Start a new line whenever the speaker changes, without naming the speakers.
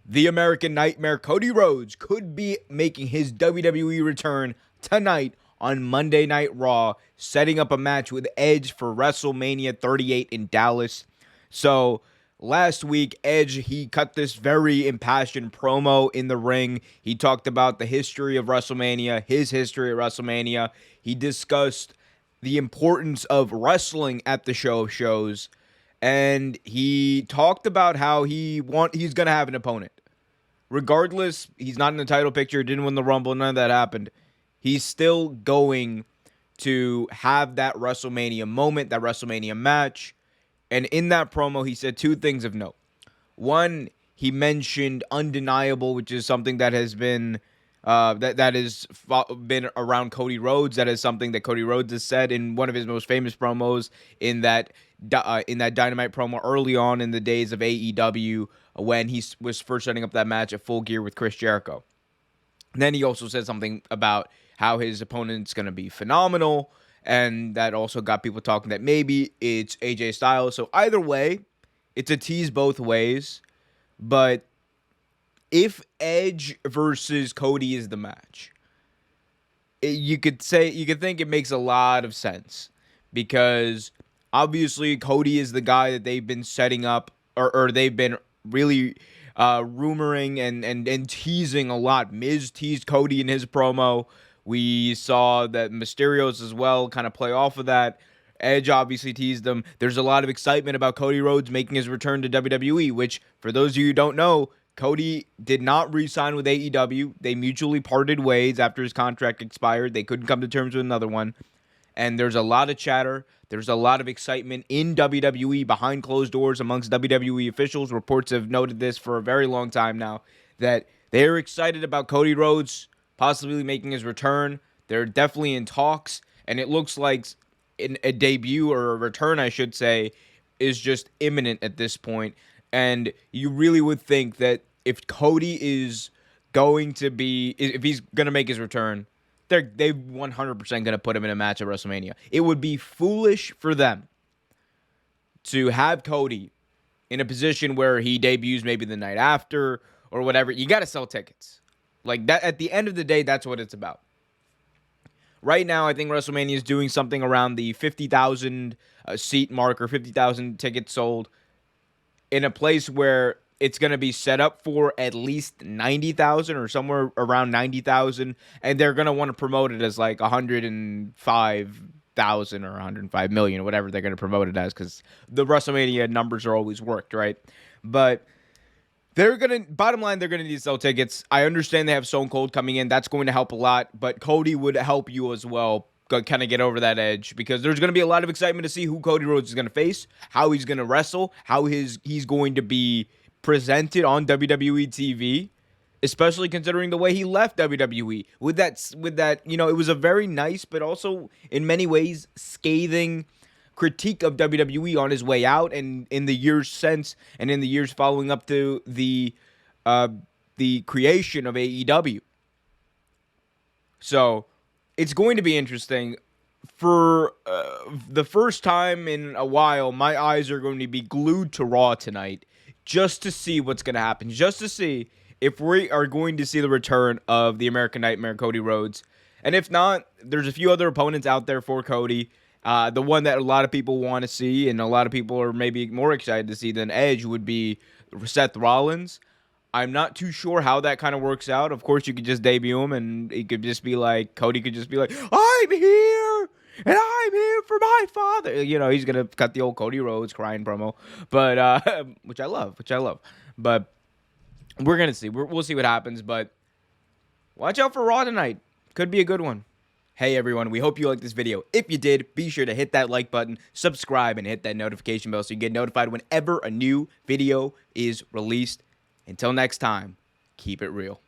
The American Nightmare, Cody Rhodes, could be making his WWE return tonight on Monday Night Raw, setting up a match with Edge for WrestleMania 38 in Dallas. So, last week, Edge, he cut this very impassioned promo in the ring. He talked about the history of WrestleMania, his history at WrestleMania. He discussed the importance of wrestling at the show of shows. And he talked about how he's going to have an opponent. Regardless, he's not in the title picture, didn't win the Rumble, none of that happened. He's still going to have that WrestleMania moment, that WrestleMania match. And in that promo, he said two things of note. One, he mentioned undeniable, which is something that has been that has been around Cody Rhodes. That is something that Cody Rhodes has said in one of his most famous promos in that Dynamite promo early on in the days of AEW when he was first setting up that match at Full Gear with Chris Jericho. And then he also said something about how his opponent's going to be phenomenal, and that also got people talking that maybe it's AJ Styles. So either way, it's a tease both ways. But if Edge versus Cody is the match, you could think it makes a lot of sense, because obviously Cody is the guy that they've been setting up, or they've been really rumoring and teasing a lot. Miz teased Cody in his promo. We saw that Mysterio's as well kind of play off of that. Edge obviously teased them. There's a lot of excitement about Cody Rhodes making his return to WWE, which, for those of you who don't know, Cody did not re-sign with AEW. They mutually parted ways after his contract expired. They couldn't come to terms with another one. And there's a lot of chatter. There's a lot of excitement in WWE behind closed doors amongst WWE officials. Reports have noted this for a very long time now, that they're excited about Cody Rhodes possibly making his return. They're definitely in talks, and it looks like a debut, or a return, I should say, is just imminent at this point. And you really would think that if Cody is going to be, if he's going to make his return, they're 100% going to put him in a match at WrestleMania. It would be foolish for them to have Cody in a position where he debuts maybe the night after or whatever. You got to sell tickets. Like that, at the end of the day, that's what it's about. Right now, I think WrestleMania is doing something around the 50,000 seat mark, or 50,000 tickets sold, in a place where it's going to be set up for at least 90,000 or somewhere around 90,000, and they're going to want to promote it as like 105,000 or 105 million, whatever they're going to promote it as, because the WrestleMania numbers are always worked, right? But bottom line, they're going to need to sell tickets. I understand they have Stone Cold coming in. That's going to help a lot, but Cody would help you as well, kind of get over that edge, because there's going to be a lot of excitement to see who Cody Rhodes is going to face, how he's going to wrestle, how he's going to be presented on WWE TV, especially considering the way he left WWE with that, it was a very nice, but also in many ways scathing critique of WWE on his way out, and in the years since, and in the years following up to the creation of AEW. So it's going to be interesting. For the first time in a while, my eyes are going to be glued to Raw tonight, just to see what's going to happen, just to see if we are going to see the return of the American Nightmare, Cody Rhodes. And if not, there's a few other opponents out there for Cody. The one that a lot of people want to see, and a lot of people are maybe more excited to see than Edge, would be Seth Rollins. I'm not too sure how that kind of works out. Of course, you could just debut him, and it could just be like, Cody could just be like, I'm here, and I'm here for my father. He's going to cut the old Cody Rhodes crying promo, but which I love. But we're going to see. We'll see what happens, but watch out for Raw tonight. Could be a good one. Hey everyone, we hope you liked this video. If you did, be sure to hit that like button, subscribe, and hit that notification bell so you get notified whenever a new video is released. Until next time, keep it real.